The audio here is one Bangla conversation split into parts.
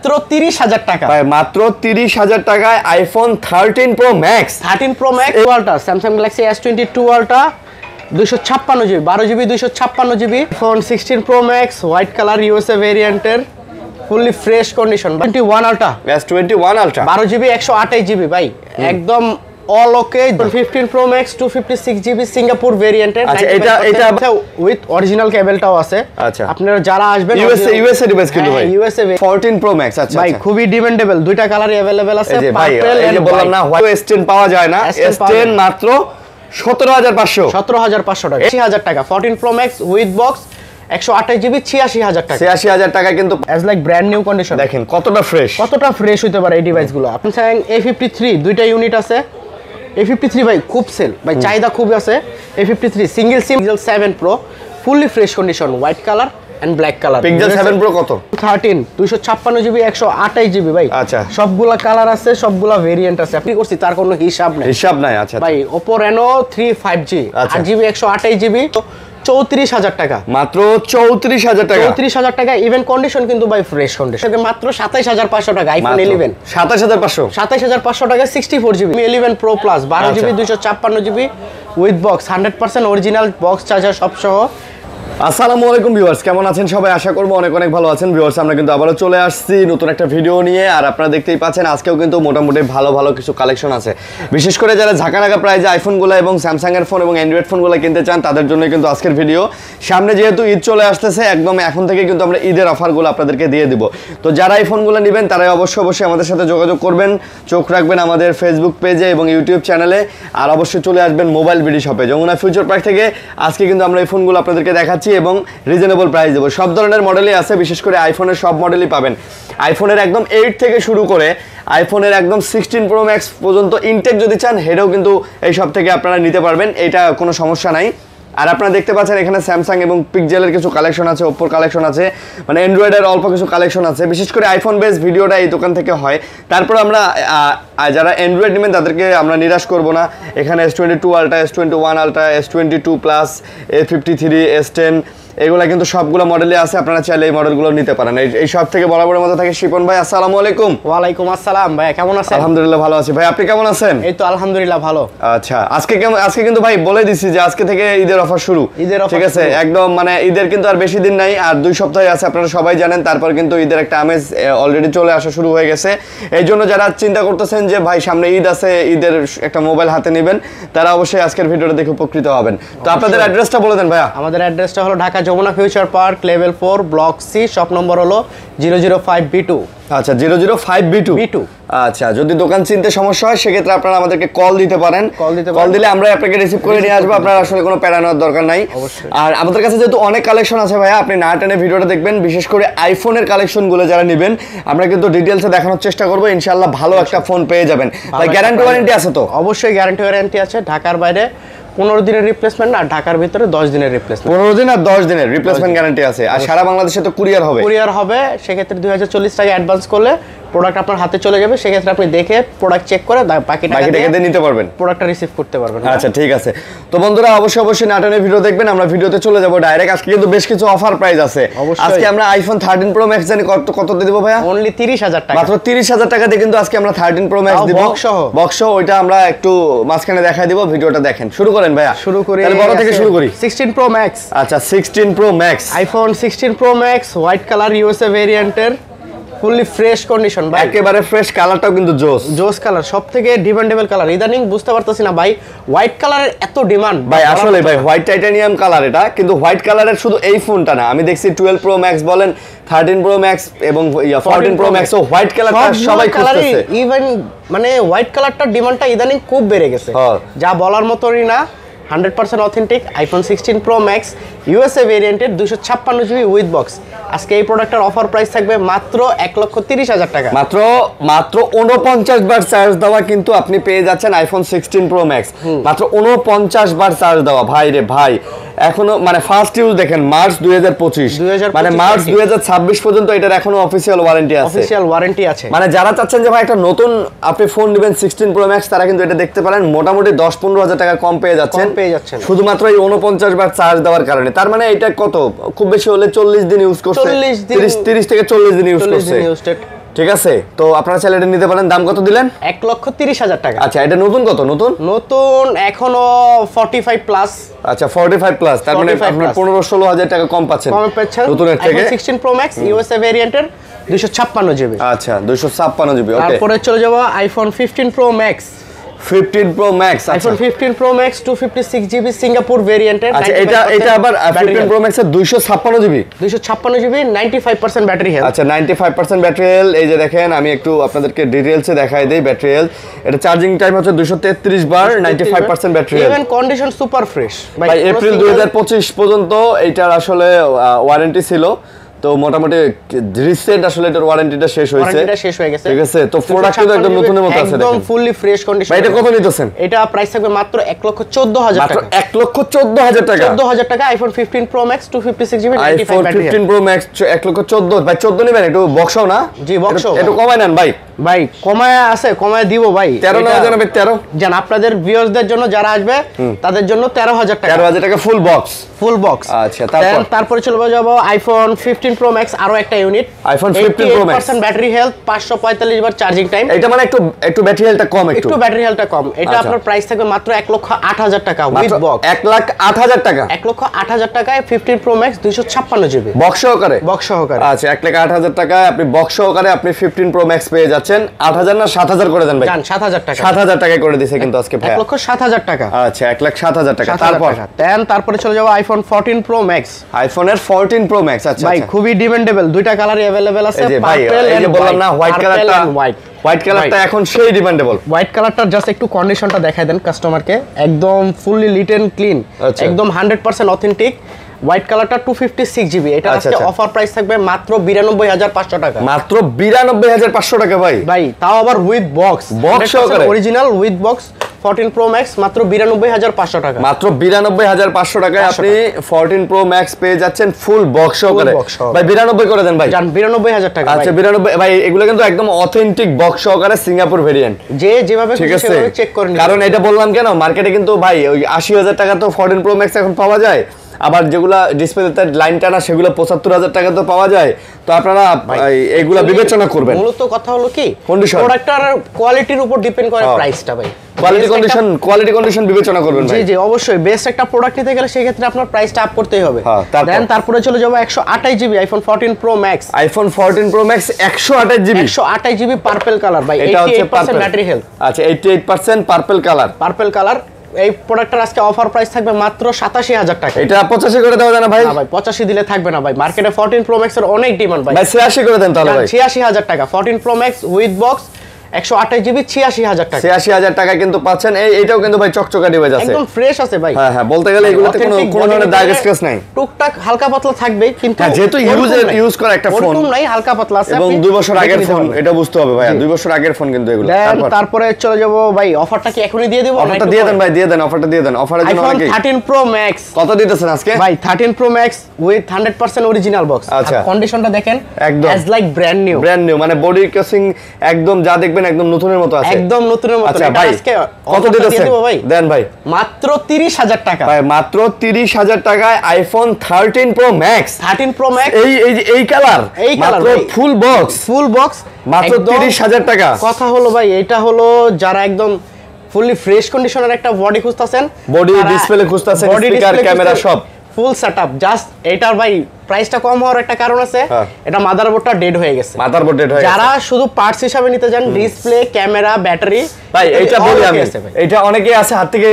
মাত্র 30,000 টাকা ভাই, মাত্র 30,000 টাকায় iPhone 13 Pro Max. 13 Pro Max Ultra, Samsung Galaxy S22 Ultra 256 GB, 12 GB 256 GB. IPhone 16 Pro Max white colour USA ভেরিয়েন্টের, fully fresh condition. 21 Ultra, S21 Ultra 12 GB 128 GB ভাই, একদম all okay. 15 Pro Max 256 GB Singapore ভেরিয়েন্টের। আচ্ছা, এটা উইথ অরিজিনাল কেবলটাও আছে। আচ্ছা, আপনারা যারা আসবেন ইউএসএ ডিভাইস কিন্তু ভাই, ইউএসএ 14 প্রো ম্যাক্স। আচ্ছা ভাই, খুবই ডিমান্ডেবল, দুইটা কালারই अवेलेबल আছে। ভাই, এই যে বললাম না হোয়াইট S10 পাওয়া যায় না, S10 মাত্র 17,500 টাকা, 80,000 টাকা। 14 pro max with box 128 GB 86,000 টাকা। 86,000 টাকা কিন্তু as like brand new condition. দেখেন কতটা ফ্রেশ হতে পারে এই ডিভাইসগুলো। আপনি চাইেন A53 দুইটা ইউনিট আছে। A53 ভাই খুব সেল ভাই, চাহিদা খুব আছে। A53 single sim Pixel 7 Pro fully fresh condition, white colour and black colour. Pixel 7 Pro কত? 13 256 জিবি 128 জিবি ভাই। আচ্ছা, সবগুলা কালার আছে, সবগুলা ভেরিয়েন্ট আছে। আপনি করছি তার কোনো হিসাব নাই। আচ্ছা ভাই, Oppo Reno 3 5G 8GB 128 GB 34,000 টাকা, মাত্র 34,000 টাকা। 34,000 টাকা। ইভেন কন্ডিশন কিন্তু ভাই ফ্রেশ কন্ডিশন। মাত্র 27,500 টাকা আইফোন 11। 27,500 27,500 টাকা 64 GB 11 Pro Plus 12 GB 256 GB with box 100% original box charger সব সহ। আসসালামু আলাইকুম ভিউয়ার্স, কেমন আছেন সবাই? আশা করবো অনেক ভালো আছেন। ভিউয়ার্স, আমরা কিন্তু আবারও চলে আসছি নতুন একটা ভিডিও নিয়ে। আর আপনারা দেখতেই পাচ্ছেন আজকেও কিন্তু মোটামুটি ভালো কিছু কালেকশন আছে। বিশেষ করে যারা ঝাঁকানাকা প্রাইজে আইফোনগুলো এবং স্যামসাং এর ফোন এবং অ্যান্ড্রয়েড ফোনগুলো কিনতে চান, তাদের জন্য কিন্তু আজকের ভিডিও। সামনে যেহেতু ঈদ চলে আসতেছে, একদম এখন থেকে কিন্তু আমরা ঈদের অফারগুলো আপনাদেরকে দিয়ে দিব। তো যারা এই ফোনগুলো নেবেন তারাই অবশ্যই আমাদের সাথে যোগাযোগ করবেন, চোখ রাখবেন আমাদের ফেসবুক পেজে এবং ইউটিউব চ্যানেলে। আর অবশ্যই চলে আসবেন মোবাইল বিডি শপে, যমুনা ফিউচার পার্ক থেকে। আজকে কিন্তু আমরা এই ফোনগুলো আপনাদেরকে দেখাচ্ছি এবং রিজনেবল প্রাইস দেবো। সব ধরনের মডেলই আছে, বিশেষ করে আইফোনের সব মডেলই পাবেন। আইফোনের একদম 8 থেকে শুরু করে আইফোনের একদম 16 প্রো ম্যাক্স পর্যন্ত ইনটেক যদি চান, হেডেও কিন্তু এই সব থেকে আপনারা নিতে পারবেন, এটা কোনো সমস্যা নাই। আর আপনারা দেখতে পাচ্ছেন এখানে স্যামসাং এবং পিক্সেলের কিছু কালেকশন আছে, ওপ্পোর কালেকশন আছে, মানে অ্যান্ড্রয়েডের অল্প কিছু কালেকশন আছে। বিশেষ করে আইফোন বেস ভিডিওটা এই দোকান থেকে হয়। তারপর আমরা যারা অ্যান্ড্রয়েড নেবেন তাদেরকে আমরা নিরাশ করব না। এখানে S22 ultra, S21 ultra, S22 plus, A53, S10 এগুলা কিন্তু সবগুলো মডেলই আছে। আপনারা চাইলে এই মডেলগুলো নিতে পারেন। এই সব থেকে বরাবরের মতো থাকে শিপন ভাই। আসসালামু আলাইকুম। ওয়ালাইকুম আসসালাম ভাই, কেমন আছেন? আলহামদুলিল্লাহ ভালো আছি ভাই, আপনি কেমন আছেন? এই তো আলহামদুলিল্লাহ ভালো। আচ্ছা, আজকে কিন্তু ভাই বলে দিছি যে আজকে থেকে ঈদের অফার শুরু। ঠিক আছে, একদম মানে ঈদের কিন্তু আর বেশি দিন নাই, আর 2 সপ্তাহ আছে, আপনারা সবাই জানেন। তারপর কিন্তু ঈদের একটা আমেজ অলরেডি চলে আসা শুরু হয়ে গেছে। এই জন্য যারা চিন্তা করতেছেন যে ভাই সামনে ঈদ আছে, ঈদের একটা মোবাইল হাতে নেবেন, তারা অবশ্যই আজকের ভিডিওটা দেখে উপকৃত হবেন। তো আপনাদের অ্যাড্রেসটা বলে দেন ভাইয়া। আমাদের অ্যাড্রেসটা হলো Dhaka Jamuna Future Park level 4 block C, shop number হলো 005B2। আচ্ছা, 005B2। আচ্ছা, যদি দোকান চিনতে সমস্যা হয় সেক্ষেত্রে আপনারা আমাদেরকে কল দিতে পারেন। কল দিলে আমরা আপনাকে রিসিভ করে নিয়ে আসবো, আপনার আসলে কোনো প্যারা নেওয়ার দরকার নাই। আর আমাদের কাছে যেহেতু অনেক কালেকশন আছে ভাইয়া, আপনি না টেনে ভিডিওটা দেখবেন। বিশেষ করে আইফোনের কালেকশনগুলো যারা নেবেন, আমরা কিন্তু ডিটেলসে দেখানোর চেষ্টা করবো। ইনশাআল্লাহ ভালো একটা ফোন পেয়ে যাবেন। ভাই, গ্যারান্টি ওয়ারেন্টি আছে তো? অবশ্যই গ্যারান্টি ওয়ারেন্টি আছে। ঢাকার বাইরে 15 দিনের রিপ্লেসমেন্ট, আর ঢাকার ভিতরে 10 দিনের রিপ্লেসমেন্ট। 15 দিন আর 10 দিনের রিপ্লেসমেন্ট গ্যারান্টি আছে। আর সারা বাংলাদেশে তো কুরিয়ার হবে। সেক্ষেত্রে 2040 টাকা অ্যাডভান্স করলে প্রোডাক্ট আপনার হাতে চলে যাবে। সেক্ষেত্রে আপনি দেখে প্রোডাক্ট চেক করে বাকি টাকা দিয়ে নিতে পারবেন, প্রোডাক্টটা রিসিভ করতে পারবেন। আচ্ছা, ঠিক আছে। তো বন্ধুরা অবশ্যই নাটনে ভিডিও দেখবেন। আমরা ভিডিওতে চলে যাব ডাইরেক্ট। আজকে কিন্তু বেশ কিছু অফার প্রাইস আছে। আজকে আমরা আইফোন 13 প্রো ম্যাক্স জানি কত দিব ভাইয়া? অনলি 30,000 টাকা, মাত্র 30,000 টাকা দিয়ে কিন্তু আজকে আমরা 13 প্রো ম্যাক্স দিব। বক্স সহ ওইটা আমরা একটু মাঝখানে দেখাই দিব। ভিডিওটা দেখেন, শুরু করেন ভাইয়া। শুরু করি, তাহলে বড় থেকে শুরু করি। 16 প্রো ম্যাক্স। আচ্ছা, 16 Pro Max, iPhone 16 Pro Max white colour USA ভেরিয়েন্টের, ফুললি ফ্রেশ কন্ডিশন ভাই, একেবারে ফ্রেশ। কালারটাও কিন্তু জোস কালার, সবথেকে ডিমান্ডেবল কালার। ইদানিং বুঝতে পারতেছি না ভাই, হোয়াইট কালারের এত ডিমান্ড ভাই। আসলে ভাই হোয়াইট টাইটানিয়াম কালার এটা, কিন্তু হোয়াইট কালারের শুধু এই ফোনটা না, আমি দেখছি 12 প্রো ম্যাক্স বলেন, 13 প্রো ম্যাক্স এবং 14 প্রো ম্যাক্স ও হোয়াইট কালারটা সবাই খুঁজতেছে। ইভেন মানে হোয়াইট কালারটার ডিমান্ডটা ইদানিং খুব বেড়ে গেছে, যা বলার মতোই না। 100% authentic iPhone 16 Pro Max USA ভেরিয়েন্টের 256 জিবি উইথ বক্স। আজকে এই প্রোডাক্টের অফার প্রাইস থাকবে মাত্র 1,30,000 টাকা। মাত্র 49 বার চার্জ দেওয়া কিন্তু আপনি পেয়ে যাচ্ছেন আইফোন 16 প্রো ম্যাক্স। মাত্র 49 বার চার্জ দেওয়া ভাই রে ভাই। এখনো মানে ফার্স্ট ইউজ দেখেন মার্চ 2025, মানে মার্চ 2026 পর্যন্ত এটার এখনো অফিশিয়াল ওয়ারেন্টি আছে। মানে যারা চাচ্ছেন যে ভাই একটা নতুন আপনি ফোন নেবেন 16 প্রো ম্যাক্স, তারা কিন্তু এটা দেখতে পারেন। মোটামুটি 10-15 হাজার টাকা কম পেয়ে যাচ্ছেন শুধুমাত্র এই 49 বার চার্জ দেওয়ার কারণে। তার মানে এটা কত খুব বেশি হলে 40 দিন ইউজ করছে, 30 থেকে 40 দিন ইউজ করছে। ঠিক আছে, তো আপনারা চাইলে এটা নিতে পারেন। দাম কত দিলেন? 1,30,000 টাকা। আচ্ছা, এটা নতুন কত? নতুন এখনো 45 প্লাস। আচ্ছা, 45 প্লাস, তার মানে আপনার 15-16 হাজার টাকা কম পাচ্ছেন নতুনের থেকে। 16 প্রো ম্যাক্স ইউএসএ ভেরিয়েন্টের 256 জিবি। আচ্ছা, 256 জিবি। ওকে, তারপরে চলে যাব iPhone 15 Pro Max. 15 Pro Max, iPhone 15 Pro Max 256 GB Singapore ভেরিয়েন্টের। আচ্ছা, এটা আবার 15 প্রো ম্যাক্সের 256 জিবি। 256 GB, 95% battery health. আচ্ছা, 95% ব্যাটারি হেলথ। এই যে দেখেন, আমি একটু আপনাদেরকে ডিটেইলসে দেখাই দেই ব্যাটারি হেলথ। এটা চার্জিং টাইম হচ্ছে 233 বার, 95% battery health. Even condition super fresh. ভাই এপ্রিল 2025 পর্যন্ত এইটার আসলে ওয়ারেন্টি ছিল, তো মোটামুটি রিসেন্ট আসলে এটার ওয়ারেন্টিটা শেষ হয়েছে। ঠিক আছে, তো প্রোডাক্ট কিন্তু একদম নতুনের মতো আছে, একদম ফুললি ফ্রেশ কন্ডিশন। ভাই এটা কত নিতেছেন? এটা প্রাইস থাকবে মাত্র 1,14,000 টাকা। মাত্র 1,14,000 টাকা। 14,000 টাকা iPhone 15 Pro Max 256 GB 95 battery. IPhone 15 Pro max 1,14,000। ভাই 14 নেবেন? একটু বক্সও না? জি, বক্সও। একটু কমায় নেন ভাই। ভাই কমায় আছে, কমায় দিব ভাই। 13 না জানাবে? 13 জান, আপনাদের ভিউয়ারদের জন্য যারা আসবে তাদের জন্য 13,000 টাকা। 13,000 টাকা ফুল বক্স। Full box. আচ্ছা, তারপরে চলে যাব আইফোন 15 প্রো ম্যাক্স, আরো একটা unit. IPhone 15 Pro max 88% battery health, 545 বার চার্জিং টাইম। এটা মানে একটু ব্যাটারি হেলথটা কম, একটু ব্যাটারি হেলথটা কম। এটা আপনার প্রাইস থাকবে মাত্র 1,08,000 টাকা উইথ বক্স। 1,08,000 টাকা। 1,08,000 টাকায় 15 প্রো ম্যাক্স 256 জিবি বক্স সহকারে। বক্স সহকারে। আচ্ছা, 1,08,000 টাকায় আপনি বক্স সহকারে আপনি 15 প্রো ম্যাক্স পেয়ে যাচ্ছেন। 8,000 না 7,000 করে দেন ভাই? জান, 7,000 টাকা। 7,000 টাকায় করে দিয়েছে কিন্তু আজকে ভাই। 1,07,000 টাকা। আচ্ছা, 1,07,000 টাকা। তারপরে চলে যাব আইফোন 14 প্রো ম্যাক্স। আইফোনের 14 প্রো ম্যাক্স। আচ্ছা ভাই খুবই ডিমান্ডেবল, দুইটা কালারই अवेलेबल আছে। পার্পল এই যে বললাম না, হোয়াইট কালারটা, হোয়াইট কালারটা এখন সেই ডিমান্ডেবল। হোয়াইট কালারটার জাস্ট একটু কন্ডিশনটা দেখায় দেন কাস্টমারকে। একদম ফুললি লিট এন্ড ক্লিন, একদম 100% অথেন্টিক। হোয়াইট কালারটা 256 জিবি। এটা আজকে অফার প্রাইস থাকবে মাত্র 92,500 টাকা। মাত্র 92,500 টাকা ভাই। ভাই তাও আবার উইথ বক্স, বক্স সহকারে original with box 14 pro max মাত্র 92,500 টাকা। মাত্র 92,500 টাকায় আপনি 14 প্রো ম্যাক্স পেয়ে যাচ্ছেন ফুল বক্স সহকারে। ভাই 92 করে দেন ভাই। জান, 92,000 টাকা। আচ্ছা, 92 ভাই। এগুলো কিন্তু একদম অথেন্টিক বক্স সহকারে সিঙ্গাপুর ভেরিয়েন্ট। যেভাবে সেভাবে চেক করে নিন। কারণ এটা বললাম কেন, মার্কেটে কিন্তু ভাই ওই 80,000 টাকা তো 14 প্রো ম্যাক্স এখন পাওয়া যায়, আবার যেগুলা ডিসপ্লেতে লাইন টানা সেগুলো 75,000 টাকা তো পাওয়া যায়। তো আপনারা এইগুলা বিবেচনা করবেন। মূলত কথা হলো কি, কন্ডিশন, প্রোডাক্টটার কোয়ালিটির উপর ডিপেন্ড করে প্রাইসটা ভাই। কোয়ালিটি কন্ডিশন বিবেচনা করবেন ভাই। জি অবশ্যই। বেস্ট একটা প্রোডাক্ট নিতে গেলে সেই ক্ষেত্রে আপনার প্রাইসটা আপ করতেই হবে। দেন তারপরে চলে যাব 128 GB iPhone 14 pro Max. IPhone 14 pro max 128 GB. 128 GB purple colour ভাই। এটা হচ্ছে 88% ব্যাটারি হেলথ। আচ্ছা, 88% পার্পল কালার। Purple colour. এই প্রোডাক্টটার আজকে অফার প্রাইস থাকবে মাত্র 87,000 টাকা। এটা 85 করে দেওয়া যায় না ভাই? না ভাই, 85 দিলে থাকবে না ভাই। মার্কেটে 14 প্রো ম্যাক্স এর অনেক ডিমান্ড ভাই। 86 করে দেন তাহলে ভাই। 86,000 টাকা 14 pro max with box 128 GB 86,000 টাকা। 86,000 টাকা কিন্তু পাচ্ছেন। এইটাও কিন্তু ভাই চকচকা ডিভাইস আছে, একদম ফ্রেশ আছে ভাই। হ্যাঁ, বলতে গেলে এগুলোতে কোনো ধরনের দাগ স্ক্র্যাচ নাই। টুকটাক হালকা পাতলা থাকবে, কিন্তু যেহেতু ইউজ করা একটা ফোন নাই, হালকা পাতলা আছে। এবং 2 বছর আগের ফোন, এটা বুঝতে হবে ভাই। 2 বছর আগের ফোন কিন্তু এগুলো। তারপরে চলে যাব ভাই, অফারটা কি এখনই দিয়ে দেব? অফারটা দিয়ে দেন ভাই, দিয়ে দেন, অফারটা দিয়ে দেন। অফারের জন্য আইফোন 13 প্রো ম্যাক্স কত দিতেছেন আজকে ভাই? 13 Pro max with 100% original box. আচ্ছা, কন্ডিশনটা দেখেন একদম অ্যাজ লাইক ব্র্যান্ড নিউ, মানে বডি কেসিং একদম যা দেখবেন একদম নতুনের মতো আছে, একদম নতুনের মতো। আচ্ছা ভাই, কত দিতেছেন দেন ভাই? মাত্র 30,000 টাকা ভাই। মাত্র 30,000 টাকায় iPhone 13 Pro Max. 13 Pro max এই কালার, মাত্র ফুল বক্স মাত্র 30,000 টাকা। কথা হলো ভাই, এটা হলো যারা একদম ফুললি ফ্রেশ কন্ডিশনের একটা বডি খুঁজতাছেন, বডি ডিসপ্লে খুঁজতাছেন, স্পিকার ক্যামেরা সব ফুল সেটআপ। জাস্ট এটার ভাই প্রাইসটা কম হওয়ার একটা কারণ আছে, এটা মাদারবোর্ডটা ডেড হয়ে গেছে। মাদারবোর্ড ডেড হয়ে গেছে। যারা শুধু পার্টস হিসেবে নিতে যান, ডিসপ্লে, ক্যামেরা, ব্যাটারি, ভাই এইটা বলি আমি, এটা অনেকেই আছে হাত থেকে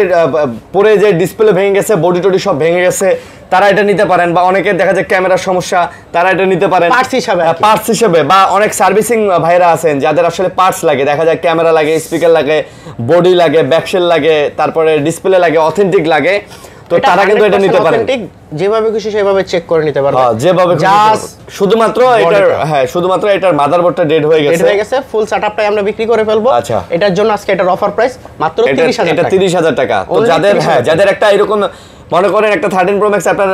পড়ে যে ডিসপ্লে ভেঙে গেছে, বডি টডি সব ভেঙে গেছে, তারা এটা নিতে পারেন। বা অনেকের দেখা যায় ক্যামেরার সমস্যা, তারা এটা নিতে পারেন পার্টস হিসেবে। বা অনেক সার্ভিসিং ভাইরা আছেন যাদের আসলে পার্টস লাগে, দেখা যায় ক্যামেরা লাগে, স্পিকার লাগে, বডি লাগে, ব্যাকশেল লাগে, তারপরে ডিসপ্লে লাগে, অথেন্টিক লাগে, তো তারা কিন্তু এটা নিতে পারেন। যেভাবে খুশি সেভাবে চেক করে নিতে পারবেন। যেভাবে শুধুমাত্র এটার মাদারবোর্ডটা ডেড হয়ে গেছে, ফুল সেটআপটাই আমরা বিক্রি করে ফেলবো। আচ্ছা, এটার জন্য আজকে এটার অফার প্রাইস মাত্র 30,000 টাকা। এটা 30,000 টাকা। তো যাদের একটা এরকম মনে করেন একটা 13 প্রো ম্যাক্স আপনার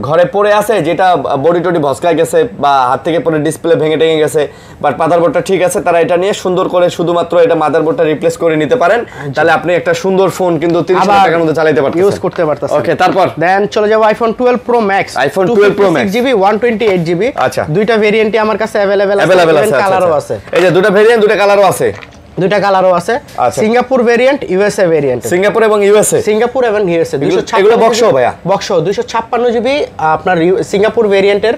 ঘরে পড়ে আছে, যেটা বডি টডি ভসকায় গেছে বা হাত থেকে পড়ে ডিসপ্লে ভেঙে টেঙে গেছে, বাট মাদারবোর্ডটা ঠিক আছে, তারা এটা নিয়ে সুন্দর করে শুধুমাত্র এটা মাদারবোর্ডটা রিপ্লেস করে নিতে পারেন। তাহলে আপনি একটা সুন্দর ফোন কিন্তু 30,000 টাকার মধ্যে চালাতে পারতেছেন, ইউজ করতে পারতেছেন। ওকে, তারপর দেন চলে যাব iPhone 12 pro Max. IPhone 12 pro max GB 128 GB. আচ্ছা, দুইটা ভেরিয়েন্টই আমার কাছে अवेलेबल আছে, কালারও আছে। এই যে দুটো ভেরিয়েন্ট, দুটো কালারও আছে, দুইটা কালারও আছে। Singapore variant, USA variant. Singapore এবং ইউএসএ, সিঙ্গাপুর এবং ইউএসএ 256 এগুলো বক্সও ভাইয়া, বক্সও 256 জিবি আপনার সিঙ্গাপুর ভেরিয়েন্টের,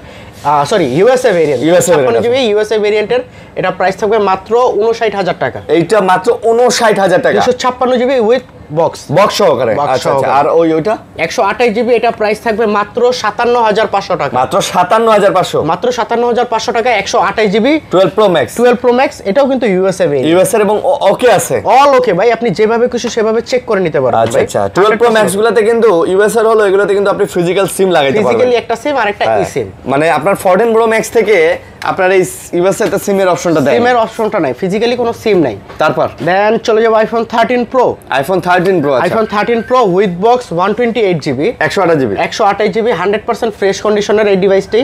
sorry USA variant 56 GB USA ভেরিয়েন্টের। এটা প্রাইস থাকবে মাত্র 59000 টাকা। এইটা মাত্র 59000 টাকা, 256 জিবি উইথ বক্স, বক্স সহকারে। আচ্ছা আচ্ছা, আর ওইটা 128 জিবি, এটা প্রাইস থাকবে মাত্র 57500 টাকা, মাত্র 57500, মাত্র 57500 টাকা। 128 GB 12 pro max, 12 pro max, এটাও কিন্তু ইউএসএ ভেরিয়েন্ট, ইউএসএ এবং ওকে আছে, অল ওকে ভাই, আপনি যেভাবে খুশি সেভাবে চেক করে নিতে পারবেন। আচ্ছা আচ্ছা, 12 প্রো ম্যাক্স গুলাতে কিন্তু ইউএসএ হলো, এগুলোতে কিন্তু আপনি ফিজিক্যাল সিম লাগাইতে পারবেন, ফিজিক্যালি একটা সিম আর একটা ই সিম। মানে আপনার 14 প্রো ম্যাক্স থেকে আপনার এই ইউএসএ তে সিমের অপশনটা দেয়, সিমের অপশনটা নাই, ফিজিক্যালি কোনো সিম নাই। তারপর দেন চলে যাব iPhone 13 pro. IPhone 13 pro, iPhone 13 pro with box 128 GB, 128 GB, 128 GB 100% fresh কন্ডিশনের এই ডিভাইসটি।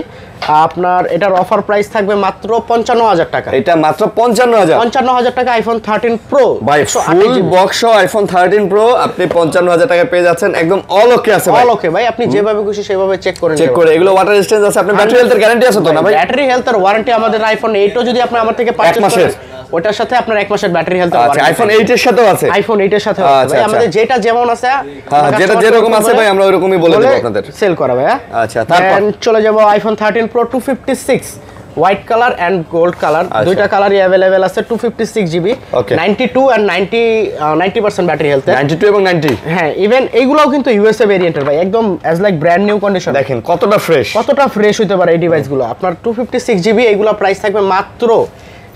আপনার এটার অফার প্রাইস থাকবে মাত্র 55000 টাকা। এটা মাত্র 55000 টাকা আইফোন 13 প্রো ভাই, ফুল বক্স আইফোন 13 প্রো আপনি 55000 টাকা পেয়ে যাচ্ছেন, একদম অল ওকে আছে ভাই, অল ওকে ভাই, আপনি যেভাবে খুশি সেভাবে চেক করে চেক করে। এগুলো ওয়াটার রেজিস্ট্যান্স আছে, আপনার ব্যাটারি হেলথের গ্যারান্টি আছে তো না ভাই? ব্যাটারি হেলথের ওয়ারেন্টি আমাদের আইফোন 8 ও যদি আপনি আমার থেকে পারচেজ করেন, ওটার সাথে আপনার 1 মাসের ব্যাটারি হেলথ ওয়ারেন্টি। আচ্ছা, আইফোন 8 এর সাথেও আছে, আইফোন 8 এর সাথেও আছে ভাই, আমাদের যেটা যেমন আছে, হ্যাঁ যেটা যেরকম আছে ভাই আমরা ওইরকমই বলে দেব আপনাদের, সেল করা ভাই। আচ্ছা, তারপর চলে যাব iPhone 13 Pro 256 white colour and gold colour, দুইটা কালারই अवेलेबल আছে। 256 জিবি, 92 এন্ড 90% ব্যাটারি হেলথ, 92 এবং 90। হ্যাঁ, ইভেন এইগুলাও কিন্তু ইউএসএ ভেরিয়েন্টের ভাই, একদম as like brand new condition. দেখেন কতটা ফ্রেশ হতে পারে এই ডিভাইসগুলো। আপনার 256 জিবি, এইগুলো প্রাইস থাকবে মাত্র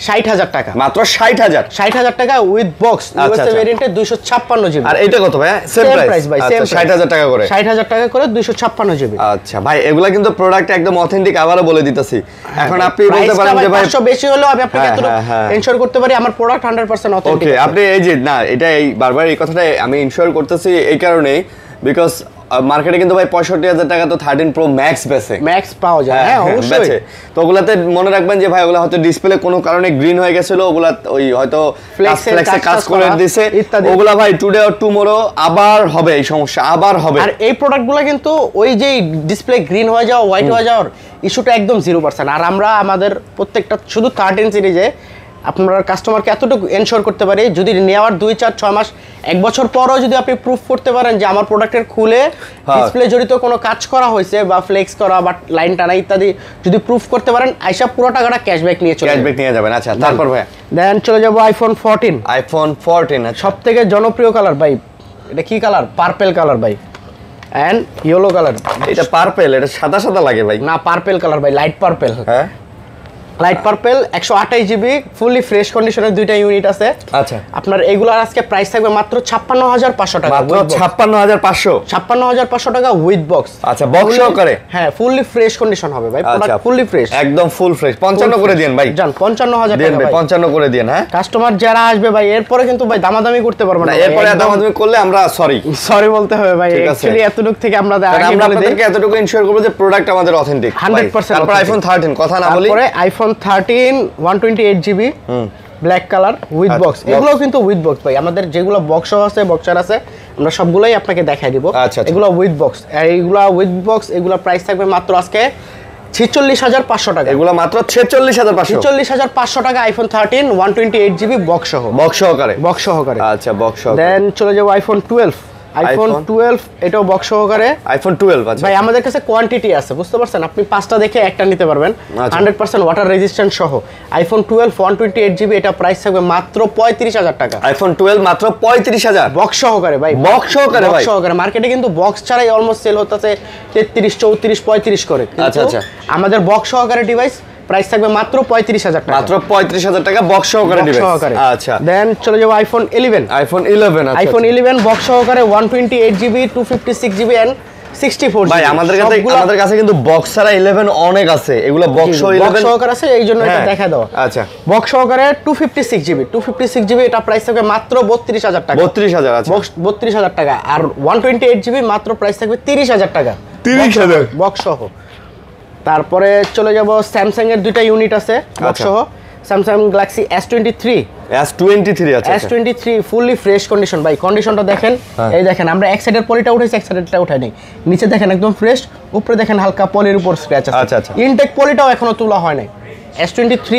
60000 টাকা, মাত্র 60000 টাকা উইথ বক্স, ইউএসএ ভেরিয়েন্টের 256 জিবি। আর এটা কত ভাই? সেম প্রাইস ভাই, সেম 60000 টাকা করে, 60000 টাকা করে 256 জিবি। আচ্ছা ভাই, এগুলা কিন্তু প্রোডাক্ট একদম অথেন্টিক, আবারও বলে দিতেছি। এখন আপনি বলতে পারেন যে ভাই 500 বেশি হলেও আমি আপনাকে এত ইনশিওর করতে পারি আমার প্রোডাক্ট 100% অথেন্টিক। ওকে, আপনি এই যে না, এটা এই বারবার এই কথাটা আমি ইনশিওর করতেছি এই কারণেই, বিকজ মার্কেটে কিন্তু ভাই 65000 টাকা তো 13 প্রো ম্যাক্স বেচে, ম্যাক্স পাওয়া যায়। হ্যাঁ অবশ্যই, তো ওগুলাতে মনে রাখবেন যে ভাই ওগুলা হয়তো ডিসপ্লে কোনো কারণে গ্রিন হয়ে গেছিল, ওগুলা ওই হয়তো ফ্লেক্সে কাজ করে দিয়েছে, ওগুলা ভাই টুডে অর টুমরো আবার হবে এই সমস্যা, আবার হবে। আর এই প্রোডাক্টগুলো কিন্তু ওই যে ডিসপ্লে গ্রিন হয়ে যাওয়া, হোয়াইট হয়ে যাওয়ার ইস্যুটা একদম 0%। আর আমরা আমাদের প্রত্যেকটা শুধু 13 সিরিজে আপনার কাস্টমারকে এতটুকু এনশিওর করতে পারি, যদি নেওয়ার 2, 4, 6 মাস 1 বছর পরও যদি আপনি প্রুফ করতে পারেন যে আমার প্রোডাক্টের খুলে ডিসপ্লে জড়িত কোনো কাজ করা হয়েছে বা ফ্লেক্স করা বা লাইন টানা ইত্যাদি যদি প্রুফ করতে পারেন, আইসা পুরো টাকাটা ক্যাশব্যাক নিয়ে যাবেন। আচ্ছা, তারপর ভাই দেন চলে যাব আইফোন 14। আইফোন 14 সবথেকে জনপ্রিয় কালার ভাই, এটা কি কালার? পার্পল কালার ভাই, এন্ড ইয়েলো কালার। এটা পার্পল, এটা সাদা সাদা লাগে ভাই। না, পার্পল কালার ভাই, লাইট পার্পল। হ্যাঁ, light purple 128 GB fully fresh কন্ডিশনের দুইটা ইউনিট আছে। আচ্ছা, আপনার এইগুলার আজকে প্রাইস থাকবে মাত্র 56500 টাকা, মাত্র 56500 টাকা উইথ বক্স। আচ্ছা, বক্স সহকারে, হ্যাঁ ফুলি ফ্রেশ কন্ডিশন হবে ভাই, প্রোডাক্ট ফুলি ফ্রেশ, একদম ফুল ফ্রেশ। 55 করে দেন ভাই, জান 55000 টাকা ভাই, 55 করে দেন। হ্যাঁ, কাস্টমার যারা আসবে ভাই এরপরে কিন্তু ভাই দামাদামি করতে পারবে না, এরপরে দামাদামি করলে আমরা সরি বলতে হবে ভাই। অ্যাকচুয়ালি এতটুকু থেকে আমরা আপনাদেরকে এতটুকু ইনশিওর করব যে প্রোডাক্ট আমাদের অথেন্টিক 100%। তারপর আইফোন 13 কথা না বলি, তারপরে iPhone 13 128 GB black colour with box. এগুলো কিন্তু উইথ বক্স ভাই, আমাদের যেগুলো বক্স আছে, বক্সার আছে, আমরা সবগুলাই আপনাকে দেখাই দিব। এগুলো উইথ বক্স, আর এইগুলো উইথ বক্স, এগুলো প্রাইস থাকবে মাত্র আজকে 46500 টাকা। এগুলো মাত্র 46500 টাকা আইফোন 13 128 জিবি বক্স সহকারে। আচ্ছা, বক্স সহকারে। দেন চলে যাব আইফোন 12। আইফোন 12 এটাও বক্স সহকারে। আইফোন 12 আছে ভাই, আমাদের কাছে কোয়ান্টিটি আছে, বুঝতে পারছেন? আপনি 5টা দেখে একটা নিতে পারবেন, 100% ওয়াটার রেজিস্ট্যান্ট সহ। আইফোন 12 128 জিবি, এটা প্রাইস থাকবে মাত্র 35000 টাকা। আইফোন 12 মাত্র 35000 বক্স সহকারে ভাই, বক্স সহকারে। মার্কেটে কিন্তু বক্স ছাড়াই অলমোস্ট সেল হতেছে 33, 34, 35 করে। আচ্ছা, আমাদের বক্স সহকারে ডিভাইস প্রাইস থাকবে মাত্র 35000 টাকা, মাত্র 35000 টাকা বক্স সহকারে ডিভাইস। আচ্ছা, দেন চলে যাব আইফোন 11। আইফোন 11 আইফোন 11 বক্স সহকারে 128 জিবি 256 জিবি এন্ড 64 ভাই আমাদের কাছে কিন্তু বক্স ছাড়া 11 অনেক আছে, এগুলো বক্স 11 সহকারে আছে, এই জন্য এটা দেখা দাও। আচ্ছা, বক্স সহকারে 256 জিবি এটা প্রাইস থাকবে মাত্র 32000 টাকা। 32000, আচ্ছা, বক্স 32000 টাকা। আর 128 জিবি মাত্র প্রাইস থাকবে 30000 টাকা, 30000 বক্স সহ। তারপরে চলে যাব স্যামসাং এর দুইটা ইউনিট আছে বক্স সহ, স্যামসাং গ্যালাক্সি S23। আচ্ছা, S23 ফুললি ফ্রেশ কন্ডিশন ভাই, কন্ডিশনটা দেখেন। এই দেখেন আমরা এক সাইডের পলিটা উঠাইছি, এক সাইডেরটা উঠাই নাই। নিচে দেখেন একদম ফ্রেশ, উপরে দেখেন হালকা পলির উপর স্ক্র্যাচ আছে। আচ্ছা। ইনটেক পলিটাও এখনো তোলা হয় নাই। S23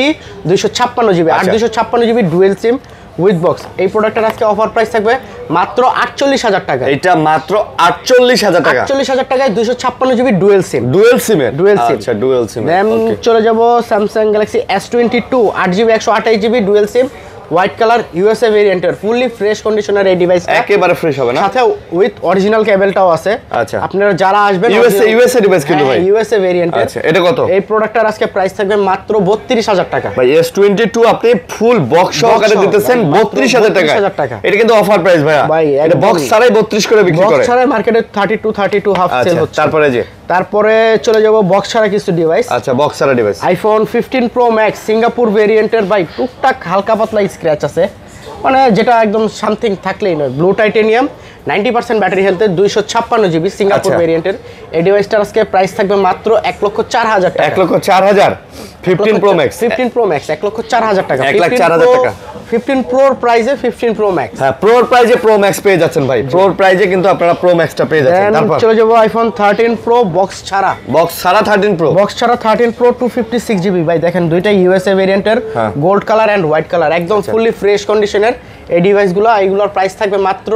256 জিবি আর 256 GB dual sim with box. এই প্রোডাক্টের আজকে অফার প্রাইস থাকবে মাত্র 48000 টাকা। এটা মাত্র 48000 টাকা। 48000 টাকায় 256 জিবি ডুয়েল সিম। আচ্ছা, ডুয়েল সিম। দেন চলে যাব Samsung Galaxy S22 8GB 128GB dual sim white colour USA ভেরিয়েন্টের ফুললি ফ্রেশ কন্ডিশনের এই ডিভাইসটা একেবারে ফ্রেশ হবে না, সাথে উইথ অরিজিনাল কেবলটাও আছে। আচ্ছা, আপনারা যারা আসবেন ইউএসএ ডিভাইস কিন্তু ভাই, ইউএসএ ভেরিয়েন্টের। আচ্ছা, এটা কত? এই প্রোডাক্টটার আজকে প্রাইস থাকবে মাত্র 32000 টাকা। ভাই S22 আপনি ফুল বক্স সহকারে দিতেছেন 32000 টাকা। এটা কিন্তু অফার প্রাইস ভাই, এটা বক্স ছাড়াই 32 করে বিক্রি করে। বক্স ছাড়াই মার্কেটে 32 হাফ সেল হচ্ছে। তারপরে চলে যাব বক্স ছাড়া কিছু ডিভাইস। আচ্ছা, বক্স ছাড়া device iPhone 15 Pro Max Singapore ভেরিয়েন্টের ভাই, টুকটাক হালকা পাতলা স্ক্র্যাচ আছে, মানে যেটা একদম সামথিং থাকলেই নয়। ব্লু টাইটেনিয়াম 90% ব্যাটারি হেলথে 256 জিবি সিঙ্গাপুর ভেরিয়েন্টের এই ডিভাইসটার আজকে প্রাইস থাকবে মাত্র 1,04,000 টাকা। 1,04,000 15 প্রো ম্যাক্স 1,04,000 টাকা। 1,04,000 টাকা 15 প্রোর প্রাইসে 15 প্রো ম্যাক্স। হ্যাঁ, প্রোর প্রাইসে প্রো ম্যাক্স পেয়ে যাচ্ছেন ভাই, প্রোর প্রাইসে কিন্তু আপনারা প্রো ম্যাক্সটা পেয়ে যাচ্ছেন। তারপর চলে যাব আইফোন 13 প্রো বক্স ছাড়া 13 প্রো 256 জিবি ভাই, দেখেন দুইটা ইউএসএ ভেরিয়েন্টের gold colour and white colour, একদম ফুললি ফ্রেশ কন্ডিশনের এই ডিভাইসগুলো। এইগুলোর প্রাইস থাকবে মাত্র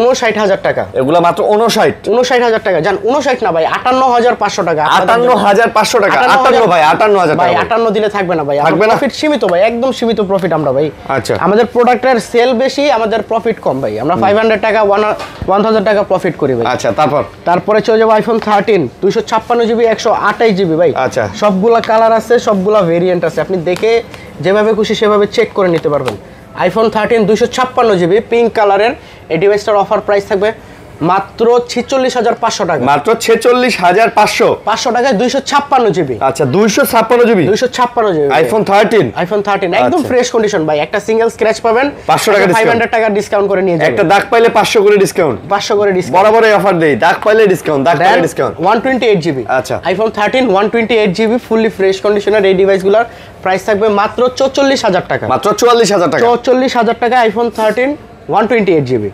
59000 টাকা। এগুলো মাত্র 59000 টাকা। জান 59 না ভাই, 58500 টাকা। 58500 টাকা। 58 ভাই, 58000 টাকা ভাই, 58 দিলে থাকবে না ভাই, থাকবে না। প্রফিট সীমিত ভাই, একদম সীমিত প্রফিট আমরা ভাই। আচ্ছা, আমাদের প্রোডাক্টের সেল বেশি, আমাদের প্রফিট কম ভাই। আমরা 500 টাকা 1000 টাকা প্রফিট করি ভাই। আচ্ছা, তারপরে চলে যাব আইফোন 13 256 জিবি 128 জিবি ভাই। আচ্ছা, সবগুলা কালার আছে, সবগুলা ভেরিয়েন্ট আছে, আপনি দেখে যেভাবে খুশি সেভাবে চেক করে নিতে পারবেন। আইফোন 13 256 জিবি পিঙ্ক কালারের এই ডিভাইসটার অফার প্রাইস থাকবে মাত্র 46500 টাকা। মাত্র 46500 টাকায় 256 জিবি। আচ্ছা, 256 জিবি আইফোন 13 একদম ফ্রেশ কন্ডিশন ভাই। একটা সিঙ্গেল স্ক্র্যাচ পাবেন 500 টাকা, 500 টাকা ডিসকাউন্ট করে নিয়ে যাবেন। একটা দাগ পাইলে 500 করে ডিসকাউন্ট, বরাবর এই অফার দেই, দাগ পাইলে ডিসকাউন্ট, 128 জিবি। আচ্ছা, আইফোন 13 128 জিবি ফুললি ফ্রেশ কন্ডিশনের এই ডিভাইসগুলোর প্রাইস থাকবে মাত্র 44000 টাকা। মাত্র 44000 টাকা আইফোন 13 128 জিবি।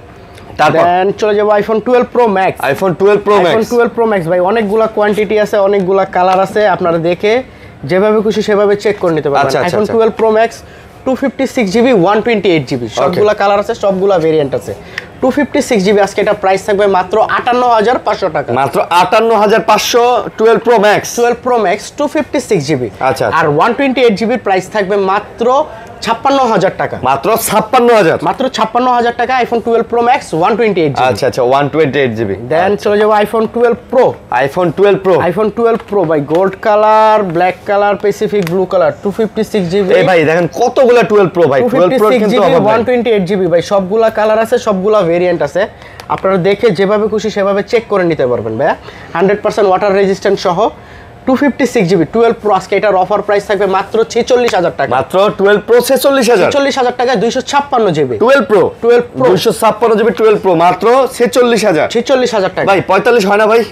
তারপর চলে যাব iPhone 12 pro Max. IPhone 12 pro max ভাই, অনেকগুলা কোয়ান্টিটি আছে, অনেকগুলা কালার আছে, আপনারা দেখে যেভাবে খুশি সেভাবে চেক করে নিতে পারবেন। IPhone 12 pro Max 256 GB 128 GB সবগুলা কালার আছে, সবগুলা ভেরিয়েন্ট আছে। 256 জিবি আজকে এটা প্রাইস থাকবে মাত্র 58500 টাকা। মাত্র 58500 12 প্রো ম্যাক্স 256 জিবি। আচ্ছা, আর 128 জিবি প্রাইস থাকবে মাত্র 56000 টাকা। মাত্র 56000 টাকা আইফোন 12 প্রো ম্যাক্স 128 জিবি। আচ্ছা, 128 জিবি। দেন চলে যাব আইফোন 12 প্রো। আইফোন 12 প্রো ভাই, gold colour, black colour, Pacific blue colour 256 GB. এই ভাই দেখেন কতগুলা 12 প্রো ভাই, 12 প্রো কিন্তু 128 জিবি ভাই, সবগুলা কালার আছে, সবগুলা ভেরিয়েন্ট আছে, আপনারা দেখে যেভাবে খুশি সেভাবে চেক করে নিতে পারবেন ভাই। 100% ওয়াটার রেজিস্ট্যান্ট সহ 256 জিবি 12 প্রো আজকে এটার অফার প্রাইস থাকবে মাত্র 46000 টাকা। মাত্র 12 প্রো 46000 টাকায় 256 জিবি 12 প্রো 256 জিবি 12 প্রো মাত্র 46000 টাকা। ভাই 45 হয় না ভাই?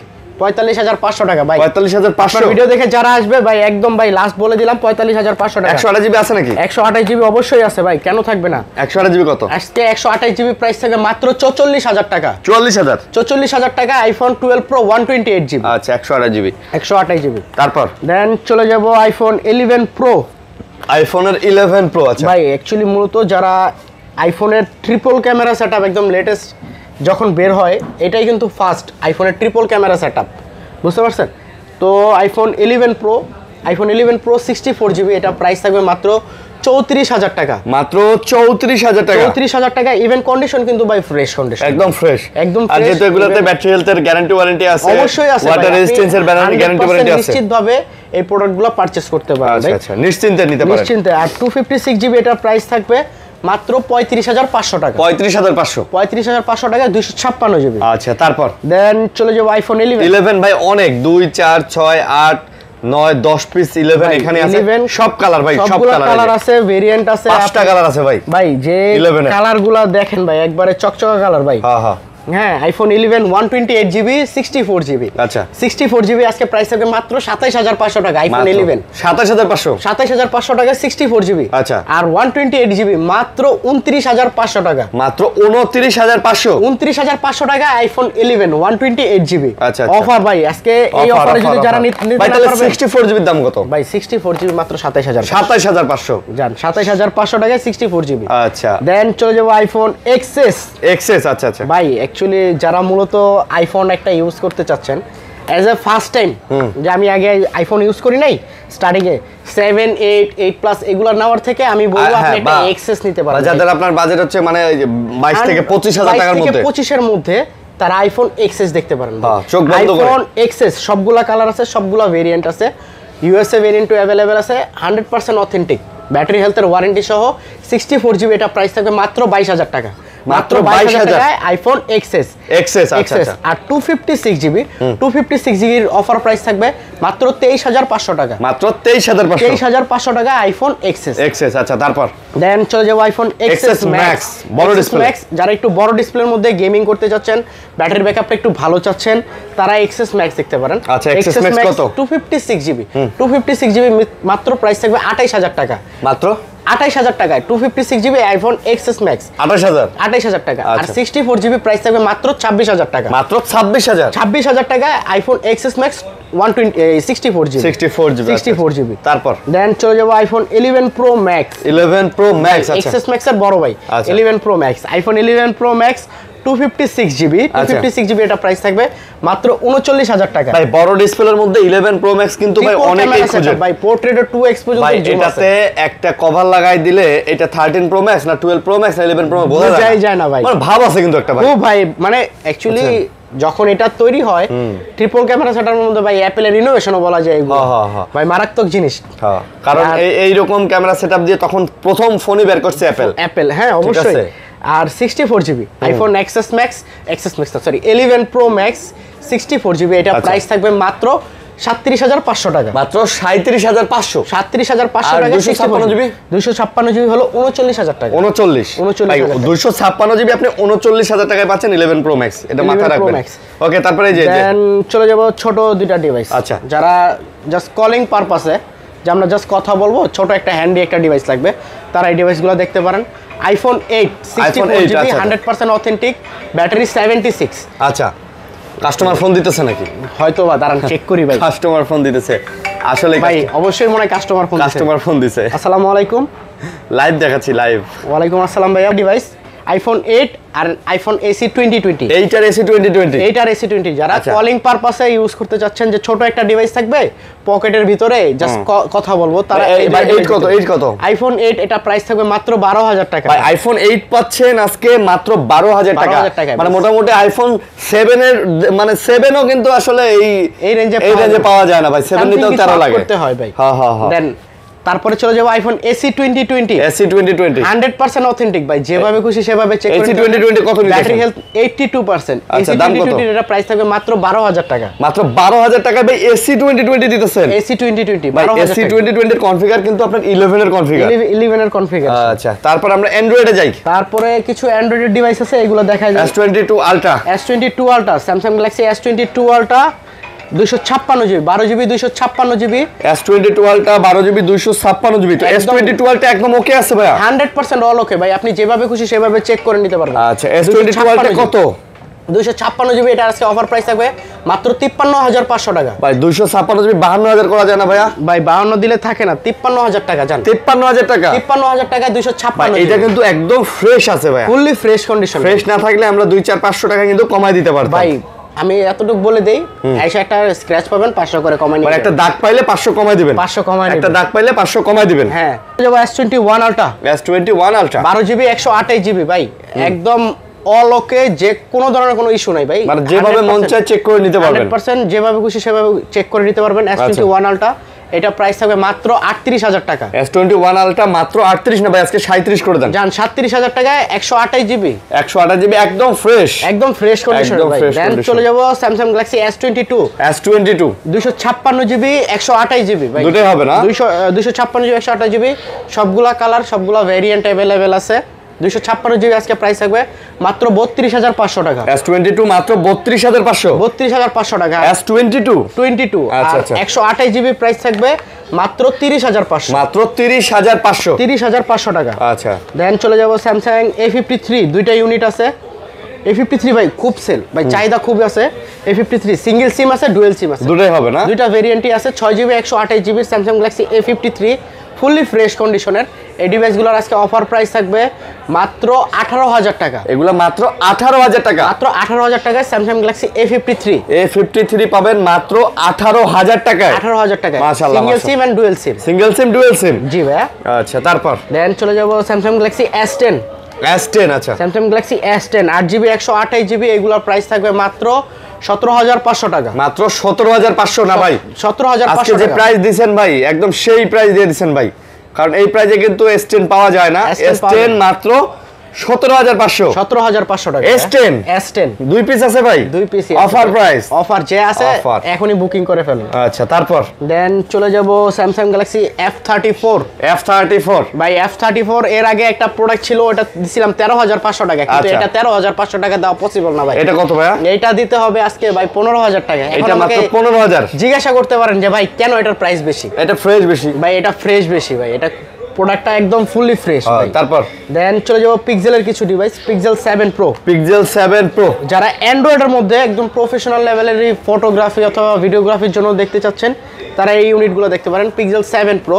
45500 টাকা ভাই। 45500 ভিডিও দেখে যারা আসবে ভাই, একদম ভাই লাস্ট বলে দিলাম 45500 টাকা। 128 জিবি আছে নাকি? 128 জিবি অবশ্যই আছে ভাই, কেন থাকবে না? 128 জিবি কত? আজকে 128 জিবি প্রাইস থেকে মাত্র 44000 টাকা। 44000 টাকা আইফোন 12 প্রো 128 জিবি। আচ্ছা, 128 জিবি। তারপর দেন চলে যাব আইফোন 11 প্রো। আইফোনের 11 প্রো। আচ্ছা ভাই, অ্যাকচুয়ালি মূলত যারা আইফোনের ট্রিপল ক্যামেরা সেটআপ একদম লেটেস্ট যখন বের হয়, এটাই কিন্তু ফার্স্ট আইফোনের ট্রিপল ক্যামেরা সেটআপ, বুঝতে পারছেন? তো আইফোন 11 প্রো 64 জিবি এটা প্রাইস থাকবে মাত্র 34000 টাকা। মাত্র 34000 টাকা। ইভেন কন্ডিশন কিন্তু ভাই ফ্রেশ কন্ডিশন, একদম ফ্রেশ। আর যেহেতু এগুলোতে ব্যাটারি হেলথের গ্যারান্টি ওয়ারেন্টি আছে, অবশ্যই আছে, ওয়াটার রেজিস্ট্যান্সের গ্যারান্টি ওয়ারেন্টি আছে, নিশ্চিতভাবে এই প্রোডাক্টগুলো পারচেজ করতে পারবেন। আচ্ছা, নিশ্চিন্তে নিতে পারেন। নিশ্চিন্তে। আর 256 জিবি এটা প্রাইস থাকবে মাত্র 35,500 টাকা। 35,500 35,500 টাকা 256 জিবি। আচ্ছা, তারপর দেন চলে যাবো আইফোন 11 ভাই, অনেক 2 4 6 8 9 10 পিস 11 এখানে আছে, সব কালার ভাই, সব কালার আছে, ভেরিয়েন্ট আছে, 5টা কালার আছে ভাই। ভাই যে কালারগুলো দেখেন ভাই, একবারে চকচকা কালার ভাই। হ্যাঁ, আইফোন 11 128 জিবি 64 জিবি। আচ্ছা, 64 জিবি আজকে প্রাইস থাকবে মাত্র 27,500 টাকা। আইফোন 11 27,500 টাকা 64 জিবি। আচ্ছা, আর 128 জিবি মাত্র 29,500 টাকা। মাত্র 29,500 টাকা আইফোন 11 128 জিবি। আচ্ছা, অফার ভাই আজকে এই অফারে যদি যারা নিতে ভাই, তাহলে 64 জিবির দাম কত ভাই? 64 জিবি মাত্র 27,500 জান, 27,500 টাকায় 64 জিবি। আচ্ছা, দেন চলে যাবো আইফোন এক্সএস। আচ্ছা আচ্ছা ভাই অ্যাকচুয়ালি যারা মূলত আইফোন একটা ইউজ করতে চাচ্ছেন অ্যাজ এ ফার্স্ট টাইম, যে আমি আগে আইফোন ইউজ করি নাই, স্টার্টিং এ 7 8 8 প্লাস এগুলা নেওয়ার থেকে আমি বলবো আপনি একটা এক্সএস নিতে পারেন। যাদের আপনার বাজেট হচ্ছে মানে 22 থেকে 25,000 টাকার মধ্যে, 25 এর মধ্যে তারা আইফোন এক্সএস দেখতে পারেন। চোখ বন্ধ করে আইফোন এক্সএস সবগুলা কালার আছে, সবগুলা ভেরিয়েন্ট আছে, ইউএসএ ভেরিয়েন্ট অ্যাভেলেবেল আছে, 100% অথেন্টিক, ব্যাটারি হেলথের ওয়ারেন্টি সহ 64 জিবি। এটা প্রাইস থাকবে মাত্র 22,000 টাকা। মাত্র 22,000 টাকায় আইফোন এক্সএস। আচ্ছা। আর 256 জিবি 256 জিবির অফার প্রাইস থাকবে মাত্র 23,500 টাকা। মাত্র 23,500 টাকা আইফোন এক্সএস। আচ্ছা, তারপর দেন চলে যাবো আইফোন এক্সএস ম্যাক্স, বড় ডিসপ্লে। যারা একটু বড় ডিসপ্লের মধ্যে গেমিং করতে চাচ্ছেন, ব্যাটারি ব্যাকআপটা একটু ভালো চাচ্ছেন, তারা এক্সএস ম্যাক্স দেখতে পারেন। আচ্ছা, এক্সএস ম্যাক্স কত? 256 জিবি 256 জিবি মাত্র প্রাইস থাকবে 28,000 টাকা। মাত্র 28,000 টাকায় 256 জিবি আইফোন এক্সএস ম্যাক্স 28,000 টাকা। আর 64 জিবি প্রাইস থাকবে মাত্র 26,000 টাকা। মাত্র 26,000 টাকায় আইফোন এক্সএস ম্যাক্স 64 জিবি। তারপর দেন চলে যাবো iPhone 11 pro max. XS max এর বড় ভাই 11 pro Max, iPhone 11 pro Max 256 GB এটা প্রাইস থাকবে মাত্র 39,000 টাকা। ভাই বড় ডিসপ্লের মধ্যে 11 প্রো ম্যাক্স কিন্তু ভাই অনেকই খোঁজে ভাই, পোর্ট্রেটের 2x পর্যন্ত ভাই, এটাতে একটা কভার লাগাই দিলে এটা 13 প্রো ম্যাক্স না 12 প্রো ম্যাক্স না 11 প্রো বোঝা যায় না ভাই, মানে ভাব আছে কিন্তু একটা ভাই। ও ভাই মানে অ্যাকচুয়ালি যখন এটা তৈরি হয় ট্রিপল ক্যামেরা সেটার মধ্যে ভাই অ্যাপেলের ইনোভেশনও বলা যায় এগুলো। ভাই মারাত্মক জিনিস, কারণ এই রকম ক্যামেরা সেটআপ দিয়ে তখন প্রথম ফোনই বের করছে অ্যাপেল। হ্যাঁ অবশ্যই। আর 64 GB iPhone XS max sorry 11 pro max 64 GB এটা প্রাইস থাকবে মাত্র 37,500 টাকা। মাত্র 37,500 টাকা। 256 জিবি হলো 39,000 টাকা। 256 জিবি আপনি 39,000 টাকায় পাচ্ছেন 11 প্রো ম্যাক্স, এটা মাথায় রাখবেন। ওকে, তারপরে এই যে দেন চলে যাব ছোট দুইটা ডিভাইস। আচ্ছা, যারা জাস্ট কলিং পারপাসে, যে আমরা জাস্ট কথা বলবো, ছোট একটা হ্যান্ডি একটা ডিভাইস লাগবে, তারা এই ডিভাইসগুলো দেখতে পারেন। IPhone 8 64 GB 100% authentic, battery 76। আচ্ছা, কাস্টমার ফোন দিতেছে নাকি? হয়তো বা দাঁড়ান চেক করি ভাই। কাস্টমার ফোন দিতেছে আসলে ভাই, অবশ্যই মনে হয় কাস্টমার ফোন দিছে। আসসালামু আলাইকুম, লাইভ দেখাচ্ছি লাইভ। ওয়ালাইকুম আসসালাম ভাইয়া। ডিভাইস আইফোন 8 আর আইফোন এসি 2020। এইটার এসি 2020 যারা কলিং পারপাসে ইউজ করতে চাচ্ছেন, যে ছোট একটা ডিভাইস থাকবে পকেটের ভিতরে জাস্ট কথা বলবো, তারা কত আইফোন 8 এটা প্রাইস থাকবে মাত্র 12,000 টাকা। ভাই আইফোন 8 পাচ্ছেন আজকে মাত্র 12,000 টাকা। মানে মোটামুটি আইফোন 7 এর মানে 7ও কিন্তু আসলে এই রেঞ্জে পাওয়া যায় না ভাই। 7 নিতেও 13 লাগে করতে হয় ভাই। হ্যাঁ। দেন তারপরে চলে যাবো আইফোন এসি 2020 100% অথেন্টিক ভাই, যেভাবে খুশি সেভাবে চেক করে। এসি 2020 কত নিতে? Battery health 82%। আচ্ছা, দাম কত? এটা প্রাইস থাকবে মাত্র 12,000 টাকা। মাত্র 12,000 টাকা ভাই এসি 2020 দিতেছেন। এসি 2020 ভাই এসি 2020 এর কনফিগার কিন্তু আপনার 11 এর কনফিগার। 11 এর কনফিগার। আচ্ছা, তারপর আমরা অ্যান্ড্রয়েডে যাই। তারপরে কিছু অ্যান্ড্রয়েডের ডিভাইস আছে, এগুলো দেখা যায়। S22 Ultra, Samsung Galaxy S22 Ultra 256 GB 12 GB 256 GB. S22 Ultra 12 GB 256 GB. তো S22 Ultra একদম ওকে আছে ভাই? 100% অল ওকে ভাই, আপনি যেভাবে খুশি সেভাবে চেক করে নিতে পারবেন। আচ্ছা, S22 Ultra কত? 256 জিবি, এটা আজকে অফার প্রাইস থাকবে মাত্র 53,500 টাকা। ভাই 256 জিবি 52,000 করা যায় না ভাইয়া? ভাই 52 দিলে থাকে না, 53,000 টাকা জান। 53,000 টাকা? 53,000 টাকা 256। এটা কিন্তু একদম ফ্রেশ আছে ভাই, ফুললি ফ্রেশ কন্ডিশন। ফ্রেশ না থাকলে আমরা 2-4-500 টাকা কিন্তু কমাই দিতে পারতাম ভাই। আমি এতটুকু বলে দেই, এসে একটা স্ক্র্যাচ পাবেন 500 করে কমাই নিবেন। মানে একটা দাগ পাইলে 500 কমাই দিবেন। 500 কমাই একটা দাগ পাইলে 500 কমাই দিবেন। হ্যাঁ। যাবো S21 Ultra 12 জিবি 128 জিবি ভাই, একদম অল ওকে, যে কোনো ধরনের কোনো ইস্যু নাই ভাই। মানে যেভাবে মন চায় চেক করে নিতে পারবেন। 100% যেভাবে খুশি সেভাবে চেক করে নিতে পারবেন। S21 Ultra এটা প্রাইস থাকবে মাত্র 38000 টাকা। S21 আলট্রা মাত্র 38 না ভাই, আজকে 37 করে দেন। জান 37000 টাকায় 128 জিবি, 128 জিবি একদম ফ্রেশ, একদম ফ্রেশ কন্ডিশন ভাই। দেন চলে যাব Samsung Galaxy S22, 256 GB 128 GB ভাই, দুটোই হবে না? 256 জিবি 128 জিবি, সবগুলা কালার সবগুলা ভেরিয়েন্ট अवेलेबल আছে। 256 জিবি আজকে প্রাইস থাকবে মাত্র 32500 টাকা। S22 মাত্র 32500, 32500 টাকা। S22 আচ্ছা আচ্ছা, 128 জিবি প্রাইস থাকবে মাত্র 30500, মাত্র 30500 টাকা। আচ্ছা দেন চলে যাব স্যামসাং A53, দুইটা ইউনিট আছে। A53 ভাই খুব সেল ভাই, চাহিদা খুব আছে। A53 সিঙ্গেল সিম আছে, ডুয়াল সিম আছে, দুটোই হবে না? দুইটা ভেরিয়েন্টই আছে। 6 GB 128 GB Samsung Galaxy A53 fully fresh কন্ডিশনের। এই ডিভাইসগুলোর আজকে অফার প্রাইস থাকবে মাত্র 18000 টাকা। এগুলো মাত্র 18000 টাকা, মাত্র 18000 টাকায় স্যামসাং গ্যালাক্সি A53 পাবেন মাত্র 18000 টাকায়। 18000 টাকায় মাশাআল্লাহ, single sim and dual sim. Single sim dual sim, জি ভাই। আচ্ছা তারপর দেন চলে যাব স্যামসাং গ্যালাক্সি S10, আচ্ছা Samsung Galaxy S10 8GB 128 GB, এগুলোর প্রাইস থাকবে মাত্র 17500 টাকা। মাত্র 17500 না ভাই, 17500 আজকে যে প্রাইস দিবেন ভাই একদম সেই প্রাইস দিয়ে দিবেন ভাই, কারণ এই প্রাইসে কিন্তু S10 পাওয়া যায় না। S10 মাত্র 17500 টাকা। S10 দুই পিস আছে ভাই, দুই পিস অফার প্রাইস, অফার যে আছে এখনই বুকিং করে ফেলুন। আচ্ছা তারপর দেন চলে যাব স্যামসাং গ্যালাক্সি F34 ভাই। F34 এর আগে একটা প্রোডাক্ট ছিল, ওটা দিছিলাম 13500 টাকা, কিন্তু এটা 13500 টাকা দেওয়া পসিবল না ভাই। এটা কত ভাই? এটা দিতে হবে আজকে ভাই 15000 টাকা। এটা মাত্র 15000। জিজ্ঞাসা করতে পারেন যে ভাই কেন এটার প্রাইস বেশি? এটা ফ্রেশ বেশি ভাই, এটা ফ্রেশ বেশি ভাই, এটা প্রোডাক্টটা একদম ফুললি ফ্রেশ ভাই। তারপর দেন চলে যাব পিক্সেলের কিছু ডিভাইস, Pixel 7 Pro। যারা অ্যান্ড্রয়েডের মধ্যে একদম প্রফেশনাল লেভেলের ফটোগ্রাফি অথবা ভিডিওগ্রাফির জন্য দেখতে চাচ্ছেন, তারা এই ইউনিটগুলো দেখতে পারেন। Pixel 7 Pro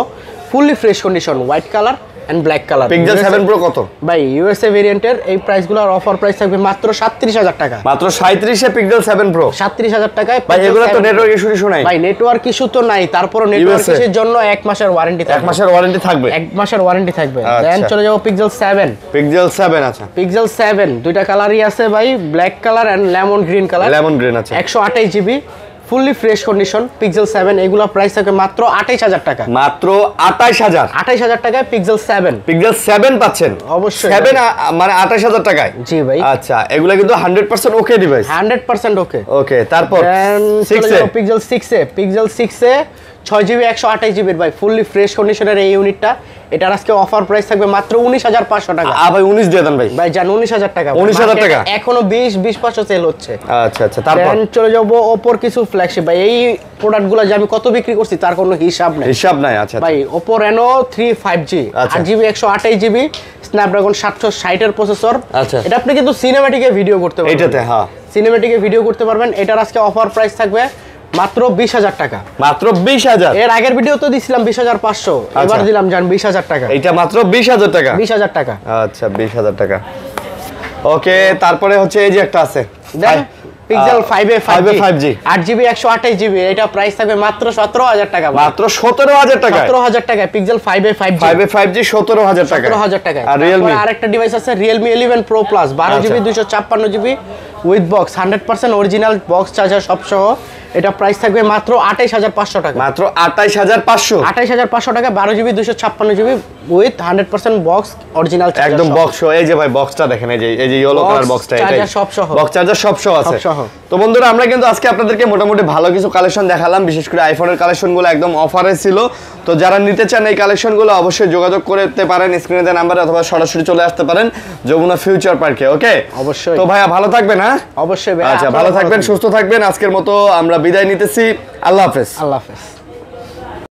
fully fresh condition, white colour and black colour. Pixel 7 Pro কত ভাই? USA ভেরিয়েন্টের এই প্রাইসগুলোর অফার প্রাইস থাকবে মাত্র 37000 টাকা। মাত্র 37 এ Pixel 7 Pro 37000 টাকায় ভাই। এগুলো তো নেটওয়ার্ক ইস্যু নাই ভাই, নেটওয়ার্ক ইস্যু তো নাই, তারপর নেটওয়ার্ক ইস্যুর জন্য 1 মাসের ওয়ারেন্টি থাকবে। 1 মাসের ওয়ারেন্টি থাকবে, 1 মাসের ওয়ারেন্টি থাকবে। দেন চলে যাব Pixel 7 আচ্ছা। Pixel 7 দুইটা কালারই আছে ভাই, black colour and lemon green colour. আছে 128 GB fully fresh condition Pixel 7, এগুলো প্রাইস থাকে মাত্র 28000 টাকা। মাত্র 28000 টাকায় Pixel 7 পাচ্ছেন অবশ্যই। 7 মানে 28000 টাকায়। জি ভাই। আচ্ছা এগুলা কিন্তু 100% ওকে ডিভাইস, 100% ওকে। ওকে তারপর Pixel 6 এ 6GB 128 জিবির ভাই ফুললি ফ্রেশ কন্ডিশনের এই ইউনিটটা, এটার আজকে অফার প্রাইস থাকবে মাত্র 19500 টাকা। ভাই 19 দিয়ে দেন ভাই। ভাই জান 19000 টাকা, 19000 টাকা এখনো 20% সেল হচ্ছে। আচ্ছা আচ্ছা তারপর চলে যাব Oppo কিছু ফ্ল্যাগশিপ ভাই। এই প্রোডাক্টগুলো যে আমি কত বিক্রি করছি তার কোনো হিসাব নাই আচ্ছা ভাই। Oppo Reno 3 5G 8GB 128 GB Snapdragon 760 এর প্রসেসর। এটা আপনি কিন্তু সিনেম্যাটিকে ভিডিও করতে পারবেন, এটাতে হ্যাঁ সিনেম্যাটিকে ভিডিও করতে পারবেন। এটার আজকে অফার প্রাইস থাকবে মাত্র 20000 টাকা। মাত্র 20000। এর আগের ভিডিও তো দিছিলাম 20500, এবার দিলাম জান 20000 টাকা। এটা মাত্র 20000 টাকা। 20000 টাকা আচ্ছা 20000 টাকা। ওকে তারপরে হচ্ছে এই যে একটা আছে Pixel 5a 5G 8GB 128 GB, এটা প্রাইস থাকবে মাত্র 17000 টাকা। মাত্র 17000 টাকা, 17000 টাকায় Pixel 5a 5G 17000 টাকা। 17000 টাকা। আর Realme আরেকটা ডিভাইস আছে Realme 11 Pro Plus 12GB 256GB with box, 100% original box charger সব সহ। এটা প্রাইস থাকবে মাত্র 28500 টাকা। মাত্র 28500 টাকা 12GB 256GB with 100% box original charger, একদম বক্স। এই যে ভাই বক্সটা দেখেন, এই যে ইয়েলো কালার বক্সটা, এটাই চার্জার সব সহ, বক্স চার্জার সব সহ আছে। তো বন্ধুরা আমরা কিন্তু আজকে আপনাদেরকে মোটামুটি ভালো কিছু কালেকশন দেখালাম, বিশেষ করে আইফোনের কালেকশনগুলো একদম অফারে ছিল। তো যারা নিতে চান এই কালেকশনগুলো অবশ্যই যোগাযোগ করতে পারেন স্ক্রিনে দেওয়া নাম্বারে, অথবা সরাসরি চলে আসতে পারেন যমুনা ফিউচার পার্কে। ওকে অবশ্যই। তো ভাইয়া ভালো থাকবেন। হ্যাঁ অবশ্যই ভাই। আচ্ছা ভালো থাকবেন, সুস্থ থাকবেন। আজকের মতো আমরা বিদায় নিতেছি। আল্লাহ হাফেজ। আল্লাহ হাফেজ।